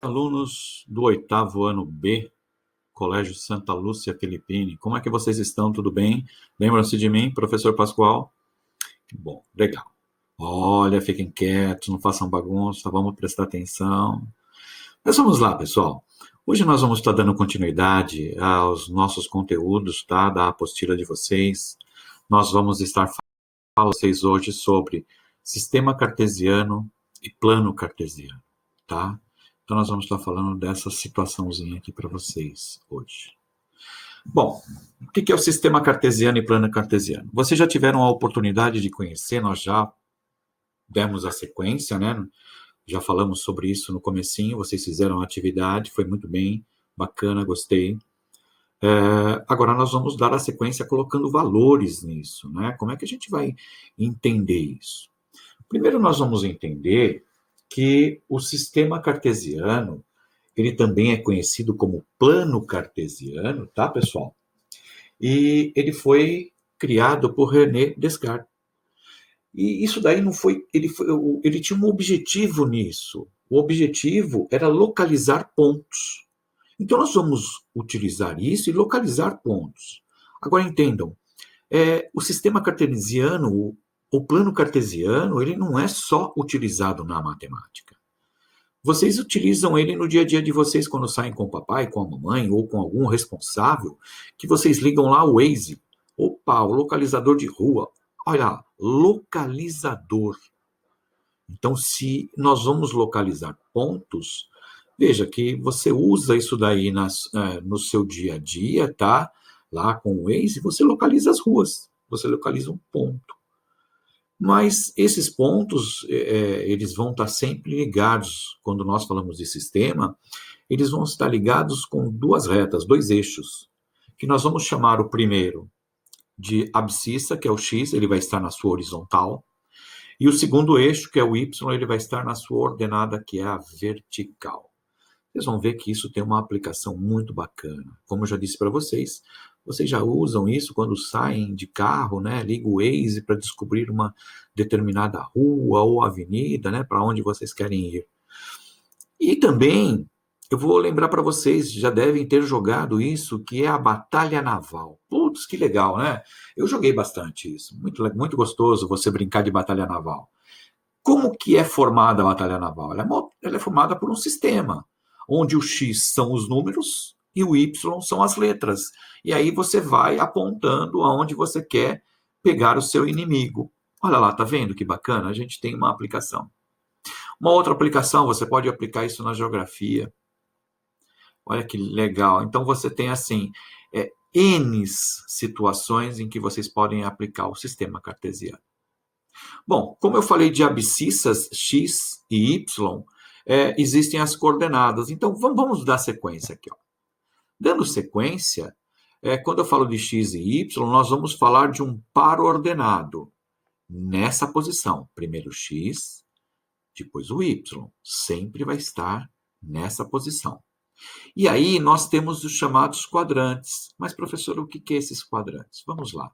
Alunos do 8º ano B, Colégio Santa Lúcia Filippine. Como é que vocês estão? Tudo bem? Lembram-se de mim, professor Pascoal? Bom, legal. Olha, fiquem quietos, não façam bagunça, vamos prestar atenção. Mas vamos lá, pessoal. Hoje nós vamos estar dando continuidade aos nossos conteúdos, tá? Da apostila de vocês. Nós vamos estar falando com vocês hoje sobre sistema cartesiano e plano cartesiano, tá? Então, nós vamos estar falando dessa situaçãozinha aqui para vocês hoje. Bom, o que é o sistema cartesiano e plano cartesiano? Vocês já tiveram a oportunidade de conhecer, nós já demos a sequência, né? Já falamos sobre isso no comecinho, vocês fizeram a atividade, foi muito bem, bacana, gostei. Agora nós vamos dar a sequência colocando valores nisso, né? Como é que a gente vai entender isso? Primeiro nós vamos entender que o sistema cartesiano, ele também é conhecido como plano cartesiano, tá, pessoal? E ele foi criado por René Descartes. E isso daí não foi, ele tinha um objetivo nisso. O objetivo era localizar pontos. Então nós vamos utilizar isso e localizar pontos. Agora entendam, o sistema cartesiano, o plano cartesiano, ele não é só utilizado na matemática. Vocês utilizam ele no dia a dia de vocês quando saem com o papai, com a mamãe ou com algum responsável, que vocês ligam lá o Waze. Opa, o localizador de rua. Olha, localizador. Então, se nós vamos localizar pontos, veja que você usa isso daí no seu dia a dia, tá? Lá com o Waze, você localiza as ruas, você localiza um ponto. Mas esses pontos, eles vão estar sempre ligados, quando nós falamos de sistema, eles vão estar ligados com duas retas, dois eixos, que nós vamos chamar o primeiro de abscissa, que é o X, ele vai estar na sua horizontal, e o segundo eixo, que é o Y, ele vai estar na sua ordenada, que é a vertical. Vocês vão ver que isso tem uma aplicação muito bacana. Como eu já disse para vocês já usam isso quando saem de carro, né? Liga o Waze para descobrir uma determinada rua ou avenida, né? Para onde vocês querem ir. E também, eu vou lembrar para vocês, já devem ter jogado isso, que é a Batalha Naval. Putz, que legal, né? Eu joguei bastante isso. Muito, muito gostoso você brincar de Batalha Naval. Como que é formada a Batalha Naval? Ela é formada por um sistema, onde o X são os números e o Y são as letras. E aí você vai apontando aonde você quer pegar o seu inimigo. Olha lá, tá vendo que bacana? A gente tem uma aplicação. Uma outra aplicação, você pode aplicar isso na geografia. Olha que legal. Então você tem assim, N situações em que vocês podem aplicar o sistema cartesiano. Bom, como eu falei de abscissas X e Y, existem as coordenadas. Então, vamos dar sequência aqui. Ó. Dando sequência, quando eu falo de X e Y, nós vamos falar de um par ordenado. Nessa posição, primeiro X, depois o Y. Sempre vai estar nessa posição. E aí, nós temos os chamados quadrantes. Mas, professor, o que é esses quadrantes? Vamos lá.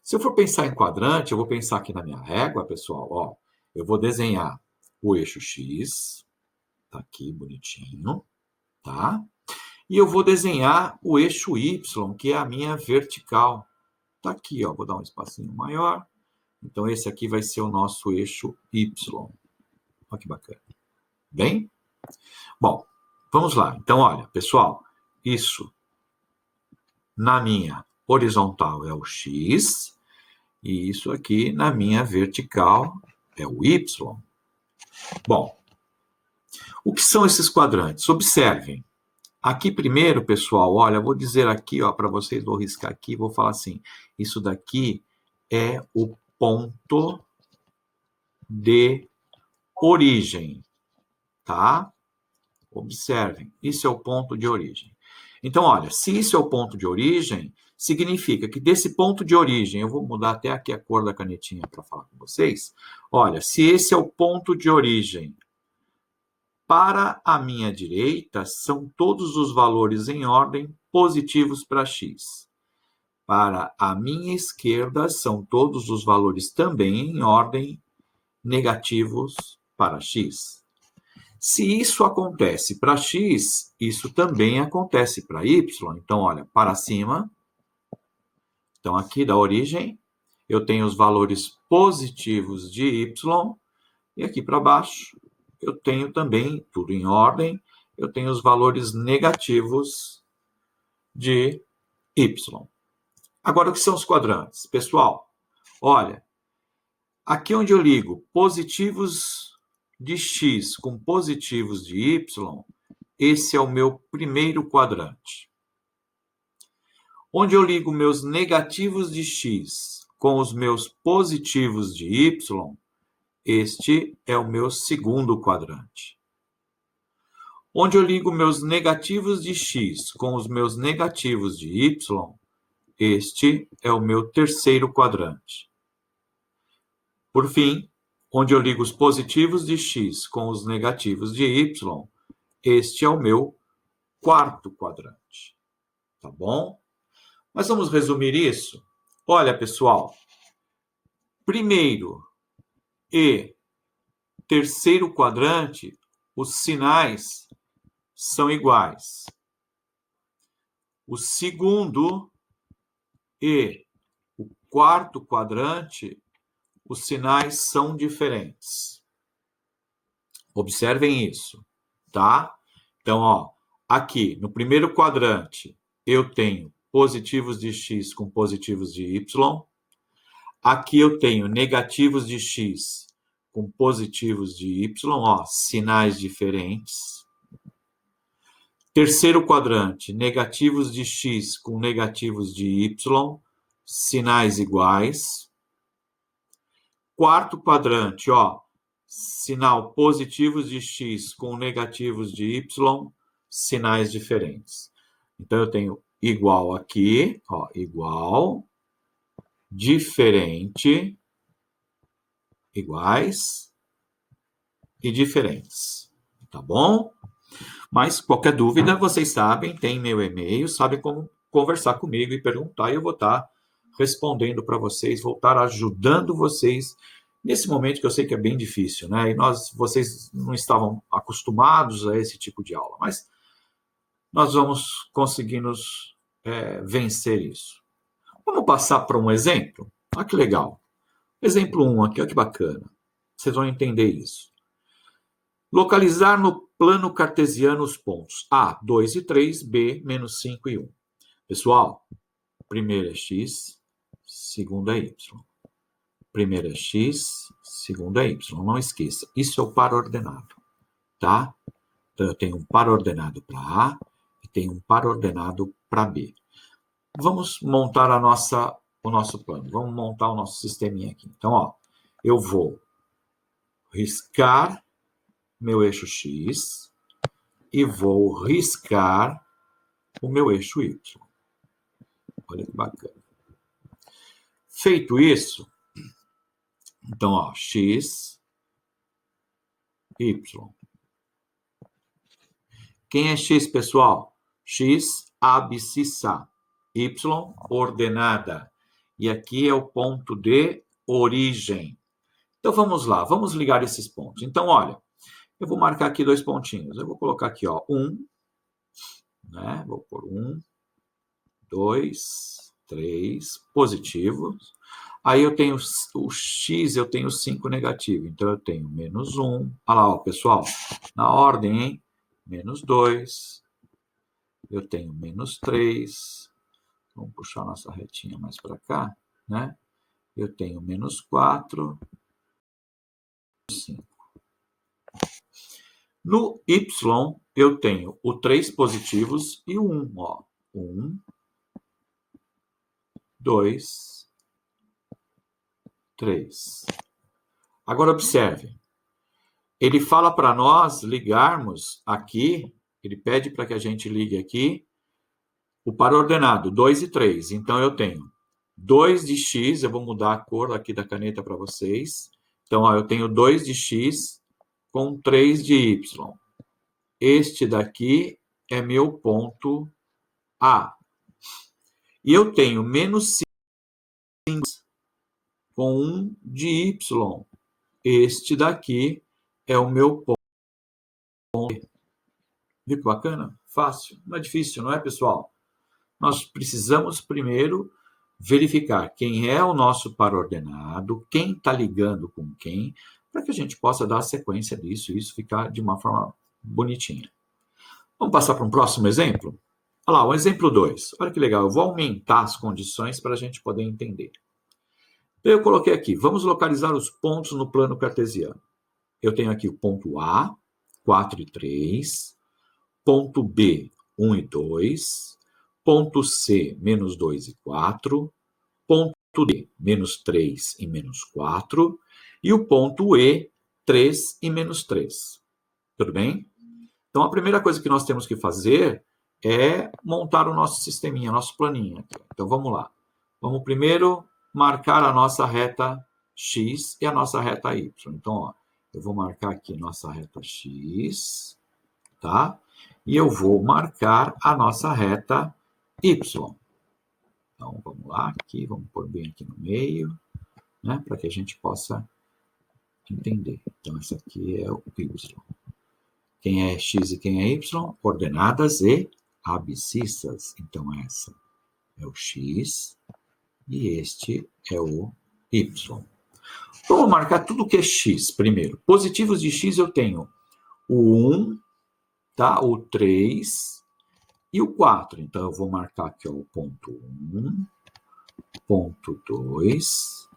Se eu for pensar em quadrante, eu vou pensar aqui na minha régua, pessoal, ó, eu vou desenhar o eixo X, tá aqui bonitinho, tá? E eu vou desenhar o eixo Y, que é a minha vertical. Tá aqui, ó, vou dar um espacinho maior. Então, esse aqui vai ser o nosso eixo Y. Olha que bacana. Bem? Bom, vamos lá. Então, olha, pessoal, isso na minha horizontal é o X, e isso aqui, na minha vertical, é o Y. Bom, o que são esses quadrantes? Observem. Aqui primeiro, pessoal, olha, eu vou dizer aqui, ó, para vocês, vou riscar aqui, vou falar assim, isso daqui é o ponto de origem, tá? Observem, isso é o ponto de origem. Então, olha, se isso é o ponto de origem, significa que desse ponto de origem, eu vou mudar até aqui a cor da canetinha para falar com vocês. Olha, se esse é o ponto de origem, para a minha direita, são todos os valores em ordem positivos para x. Para a minha esquerda, são todos os valores também em ordem negativos para x. Se isso acontece para x, isso também acontece para y. Então, olha, para cima. Então, aqui da origem, eu tenho os valores positivos de y. E aqui para baixo, eu tenho também, tudo em ordem, eu tenho os valores negativos de y. Agora, o que são os quadrantes? Pessoal, olha, aqui onde eu ligo positivos de x com positivos de y, esse é o meu primeiro quadrante. Onde eu ligo meus negativos de x com os meus positivos de y, este é o meu segundo quadrante. Onde eu ligo meus negativos de x com os meus negativos de y, este é o meu terceiro quadrante. Por fim, onde eu ligo os positivos de x com os negativos de y, este é o meu quarto quadrante. Tá bom? Mas vamos resumir isso? Olha, pessoal, primeiro e terceiro quadrante, os sinais são iguais. O segundo e o quarto quadrante, os sinais são diferentes. Observem isso, tá? Então, ó, aqui no primeiro quadrante, eu tenho positivos de x com positivos de y. Aqui eu tenho negativos de x com positivos de y, ó, sinais diferentes. Terceiro quadrante, negativos de x com negativos de y, sinais iguais. Quarto quadrante, ó, sinal positivos de x com negativos de y, sinais diferentes. Então, eu tenho igual aqui, ó, igual, diferente, iguais e diferentes. Tá bom? Mas qualquer dúvida, vocês sabem, tem meu e-mail, sabem como conversar comigo e perguntar, e eu vou estar respondendo para vocês, vou estar ajudando vocês nesse momento que eu sei que é bem difícil, né? E vocês não estavam acostumados a esse tipo de aula, mas nós vamos conseguir vencer isso. Vamos passar para um exemplo? Olha que legal. Exemplo 1 aqui, olha que bacana. Vocês vão entender isso. Localizar no plano cartesiano os pontos A, 2 e 3, B, menos 5 e 1. Pessoal, primeiro é x, segundo é y. Primeiro é x, segundo é y. Não esqueça, isso é o par ordenado, tá? Então, eu tenho um par ordenado para A e tenho um par ordenado para B. Vamos montar o nosso plano. Vamos montar o nosso sisteminha aqui. Então, ó, eu vou riscar meu eixo x e vou riscar o meu eixo y. Olha que bacana. Feito isso, então, ó, x, y. Quem é x, pessoal? X, abscissa. Y, ordenada. E aqui é o ponto de origem. Então, vamos lá. Vamos ligar esses pontos. Então, olha, eu vou marcar aqui 2 pontinhos. Eu vou colocar aqui, ó, 1, né? Vou pôr 1, 2, 3, positivos. Aí eu tenho o x, eu tenho 5 negativo. Então, eu tenho menos 1. Olha lá, ó, pessoal, na ordem, hein? Menos 2. Eu tenho menos 3. Vamos puxar nossa retinha mais para cá, né? Eu tenho menos 4. 5. No y, eu tenho o 3 positivos e o 1. Ó. 1, 2, 3. Agora, observe. Ele fala para nós ligarmos aqui, ele pede para que a gente ligue aqui o par ordenado, 2 e 3. Então, eu tenho 2 de x, eu vou mudar a cor aqui da caneta para vocês. Então, ó, eu tenho 2 de x com 3 de y. Este daqui é meu ponto A. E eu tenho menos 5 com 1 de y. Este daqui é o meu ponto Viu que bacana? Fácil. Não é difícil, não é, pessoal? Nós precisamos primeiro verificar quem é o nosso par ordenado, quem está ligando com quem, para que a gente possa dar a sequência disso e isso ficar de uma forma bonitinha. Vamos passar para um próximo exemplo? Olha lá, o exemplo 2. Olha que legal, eu vou aumentar as condições para a gente poder entender. Então, eu coloquei aqui, vamos localizar os pontos no plano cartesiano. Eu tenho aqui o ponto A, 4 e 3, ponto B, 1 e 2, ponto C, menos 2 e 4, ponto D, menos 3 e menos 4, e o ponto E, 3 e menos 3. Tudo bem? Então, a primeira coisa que nós temos que fazer é montar o nosso sisteminha, nosso planinho aqui. Então, vamos lá. Vamos primeiro marcar a nossa reta X e a nossa reta Y. Então, ó, eu vou marcar aqui nossa reta X, tá? E eu vou marcar a nossa reta Y. Então, vamos lá aqui, vamos pôr bem aqui no meio, né? Para que a gente possa entender. Então, essa aqui é o Y. Quem é X e quem é Y? Coordenadas e abscissas. Então, essa é o X e este é o Y. Então, vou marcar tudo que é X primeiro. Positivos de X eu tenho o 1, tá? O 3 e o 4. Então, eu vou marcar aqui ó, o ponto 1, ponto 2,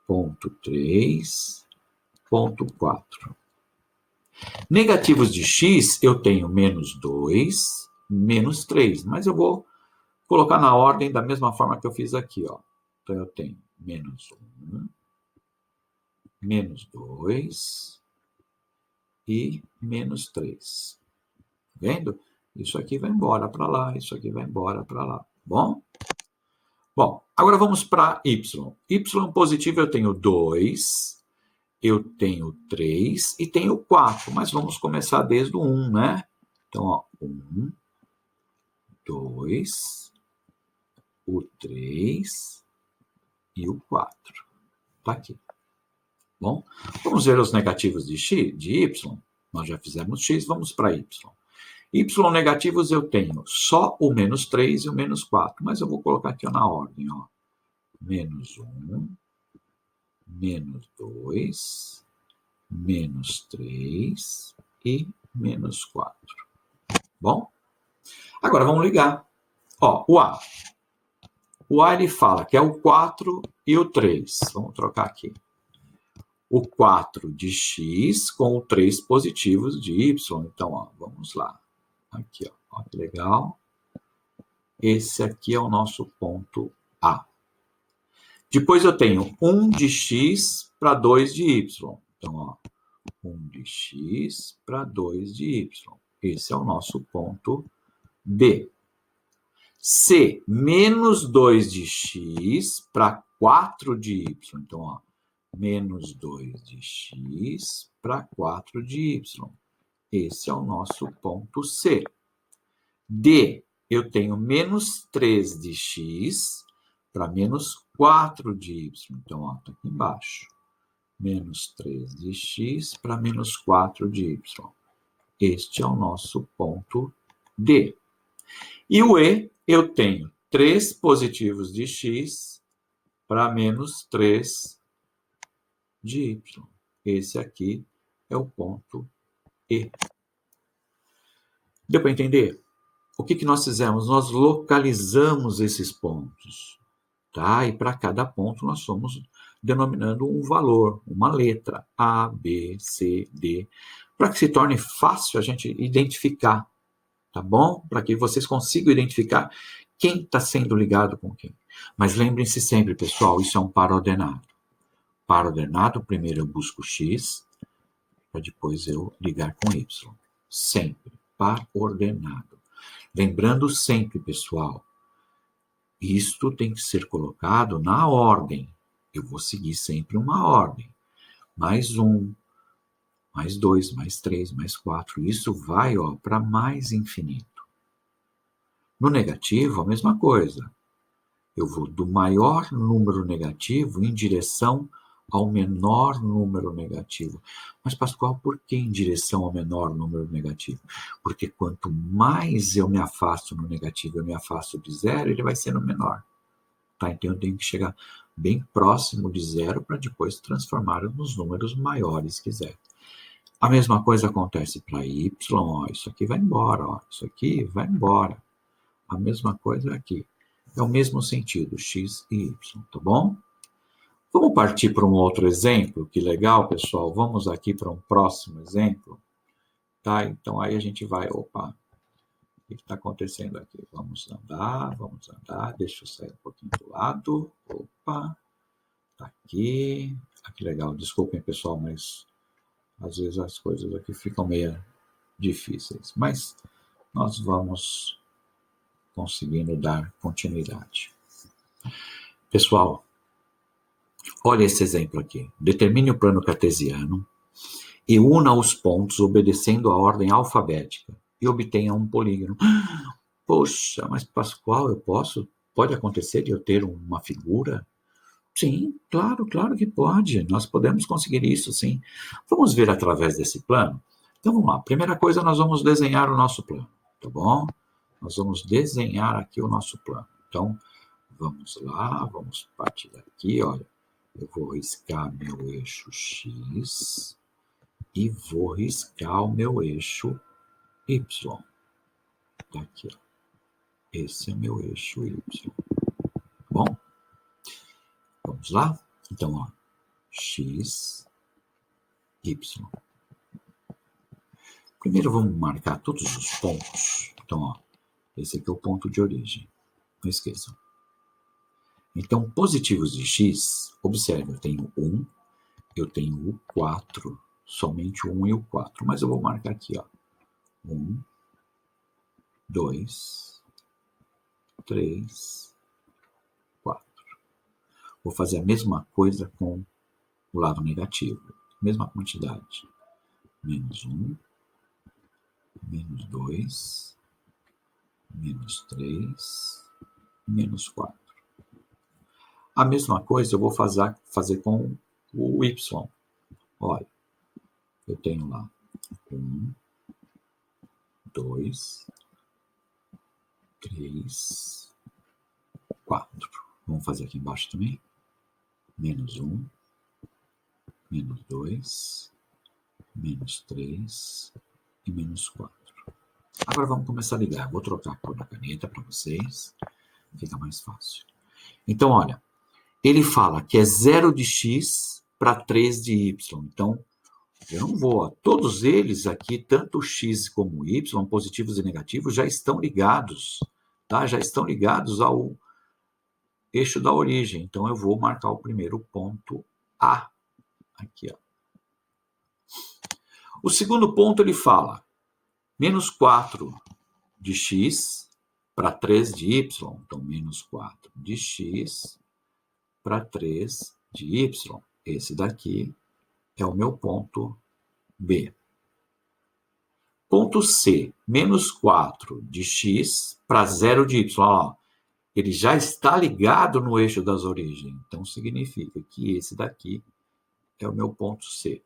ponto 3, ponto 4. Negativos de X, eu tenho menos 2, menos 3. Mas eu vou colocar na ordem da mesma forma que eu fiz aqui. Ó. Então, eu tenho menos 1, menos 2 e menos 3. Vendo? Isso aqui vai embora para lá, isso aqui vai embora para lá. Bom? Bom, agora vamos para Y. Y positivo eu tenho 2, eu tenho 3 e tenho 4, mas vamos começar desde o 1, né? Então, ó, 1, 2, o 3 e o 4. Tá aqui. Bom, vamos ver os negativos de X, de Y. Nós já fizemos X, vamos para Y. Y negativos eu tenho só o menos 3 e o menos 4, mas eu vou colocar aqui ó, na ordem, ó. Menos 1, menos 2, menos 3 e menos 4. Bom? Agora vamos ligar. Ó, o A. O A ele fala que é o 4 e o 3. Vamos trocar aqui. O 4 de X com o 3 positivos de Y. Então, ó, vamos lá. Aqui, ó. Ó que legal. Esse aqui é o nosso ponto A. Depois eu tenho 1 de X para 2 de Y. Então, ó, 1 de X para 2 de Y. Esse é o nosso ponto B. C, menos 2 de X para 4 de Y. Então, ó, menos 2 de X para 4 de Y. Esse é o nosso ponto C. D, eu tenho menos 3 de X para menos 4 de Y. Então, ó, tá aqui embaixo. Menos 3 de X para menos 4 de Y. Este é o nosso ponto D. E o E, eu tenho 3 positivos de X para menos 3 de Y. Esse aqui é o ponto E. Deu para entender? O que nós fizemos? Nós localizamos esses pontos. Tá? E para cada ponto nós fomos denominando um valor, uma letra, A, B, C, D, para que se torne fácil a gente identificar, tá bom? Para que vocês consigam identificar quem está sendo ligado com quem. Mas lembrem-se sempre, pessoal, isso é um par ordenado. Par ordenado, primeiro eu busco X, para depois eu ligar com Y. Sempre, par ordenado. Lembrando sempre, pessoal, isto tem que ser colocado na ordem. Eu vou seguir sempre uma ordem. Mais 1, mais 2, mais 3, mais 4. Isso vai para mais infinito. No negativo, a mesma coisa. Eu vou do maior número negativo em direção ao menor número negativo. Mas, Pascoal, por que em direção ao menor número negativo? Porque quanto mais eu me afasto no negativo, eu me afasto de zero, ele vai sendo menor. Tá? Então, eu tenho que chegar bem próximo de zero para depois transformar nos números maiores que zero. A mesma coisa acontece para y, ó, isso aqui vai embora, ó, isso aqui vai embora. A mesma coisa aqui. É o mesmo sentido, x e y, tá bom? Vamos partir para um outro exemplo, que legal, pessoal. Vamos aqui para um próximo exemplo, tá? Então, aí a gente vai, opa, o que está acontecendo aqui? Vamos andar, deixa eu sair um pouquinho do lado, opa, tá aqui. Ah, que legal, desculpem, pessoal, mas às vezes as coisas aqui ficam meio difíceis, mas nós vamos conseguindo dar continuidade. Pessoal, olha esse exemplo aqui. Determine o plano cartesiano e una os pontos obedecendo a ordem alfabética e obtenha um polígono. Poxa, mas Pascoal, pode acontecer de eu ter uma figura? Sim, claro que pode. Nós podemos conseguir isso, sim. Vamos ver através desse plano? Então, vamos lá. Primeira coisa, nós vamos desenhar o nosso plano, tá bom? Nós vamos desenhar aqui o nosso plano. Então, vamos lá, vamos partir daqui, olha. Eu vou riscar meu eixo X e vou riscar o meu eixo Y. Tá aqui, ó. Esse é meu eixo Y. Tá bom? Vamos lá? Então, ó, X, Y. Primeiro vamos marcar todos os pontos. Então, ó, esse aqui é o ponto de origem. Não esqueçam. Então, positivos de X, observe, eu tenho 1, eu tenho o 4, somente o 1 e o 4. Mas eu vou marcar aqui, ó. 1, 2, 3, 4. Vou fazer a mesma coisa com o lado negativo. Mesma quantidade. Menos 1, menos 2, menos 3, menos 4. A mesma coisa eu vou fazer com o Y. Olha, eu tenho lá 1, 2, 3, 4. Vamos fazer aqui embaixo também. Menos 1, menos 2, menos 3 e menos 4. Agora vamos começar a ligar. Vou trocar a cor da caneta para vocês. Fica mais fácil. Então, olha, ele fala que é 0 de x para 3 de y. Então, eu não vou. Todos eles aqui, tanto o x como o y, positivos e negativos, já estão ligados, tá? Já estão ligados ao eixo da origem. Então, eu vou marcar o primeiro ponto A. Aqui, ó. O segundo ponto, ele fala menos 4 de x para 3 de y. Então, menos 4 de x para 3 de y. Esse daqui é o meu ponto B. Ponto C, menos 4 de x para 0 de y. Ó, ele já está ligado no eixo das origens. Então, significa que esse daqui é o meu ponto C.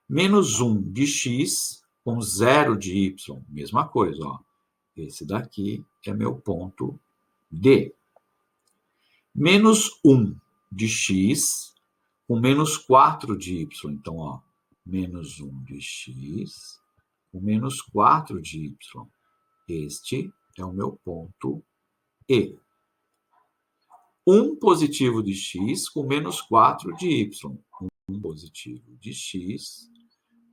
Menos 1 de x com 0 de y. Mesma coisa, ó. Esse daqui é meu ponto D. Menos 1 de x com menos 4 de y. Então, ó, menos 1 de x com menos 4 de y. Este é o meu ponto E. 1 positivo de x com menos 4 de y. 1 positivo de x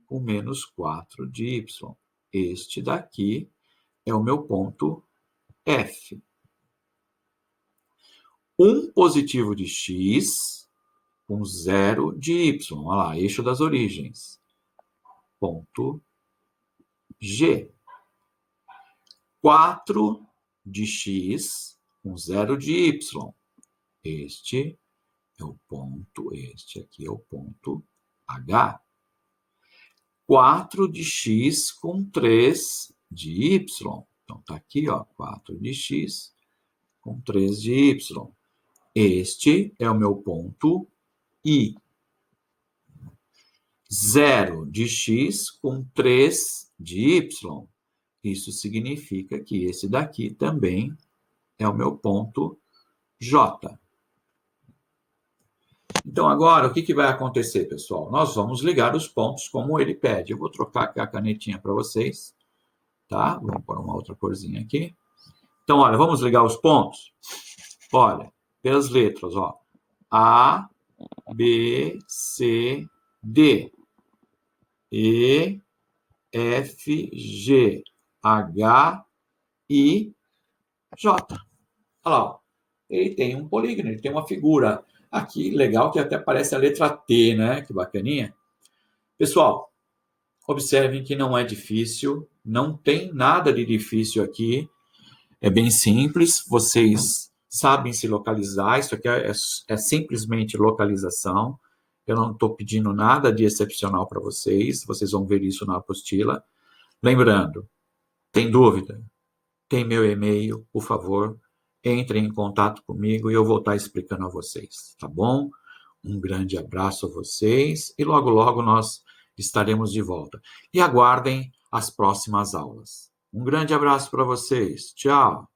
com menos 4 de y. Este daqui é o meu ponto F. 1 positivo de x com 0 de y. Olha lá, eixo das origens. Ponto G. 4 de x com 0 de y. Este é o ponto, este aqui é o ponto H. 4 de x com 3 de y. Então, está aqui, ó, 4 de x com 3 de y. Este é o meu ponto I. 0 de X com 3 de Y. Isso significa que esse daqui também é o meu ponto J. Então, agora, o que vai acontecer, pessoal? Nós vamos ligar os pontos como ele pede. Eu vou trocar aqui a canetinha para vocês, tá? Vamos pôr uma outra corzinha aqui. Então, olha, vamos ligar os pontos? Olha, pelas letras, ó. A, B, C, D. E, F, G, H, I, J. Olha lá, ó. Ele tem um polígono, ele tem uma figura aqui, legal, que até parece a letra T, né? Que bacaninha. Pessoal, observem que não é difícil, não tem nada de difícil aqui, é bem simples, vocês sabem se localizar, isso aqui é simplesmente localização, eu não estou pedindo nada de excepcional para vocês vão ver isso na apostila. Lembrando, tem dúvida? Tem meu e-mail, por favor, entrem em contato comigo e eu vou estar explicando a vocês, tá bom? Um grande abraço a vocês e logo, logo nós estaremos de volta. E aguardem as próximas aulas. Um grande abraço para vocês. Tchau!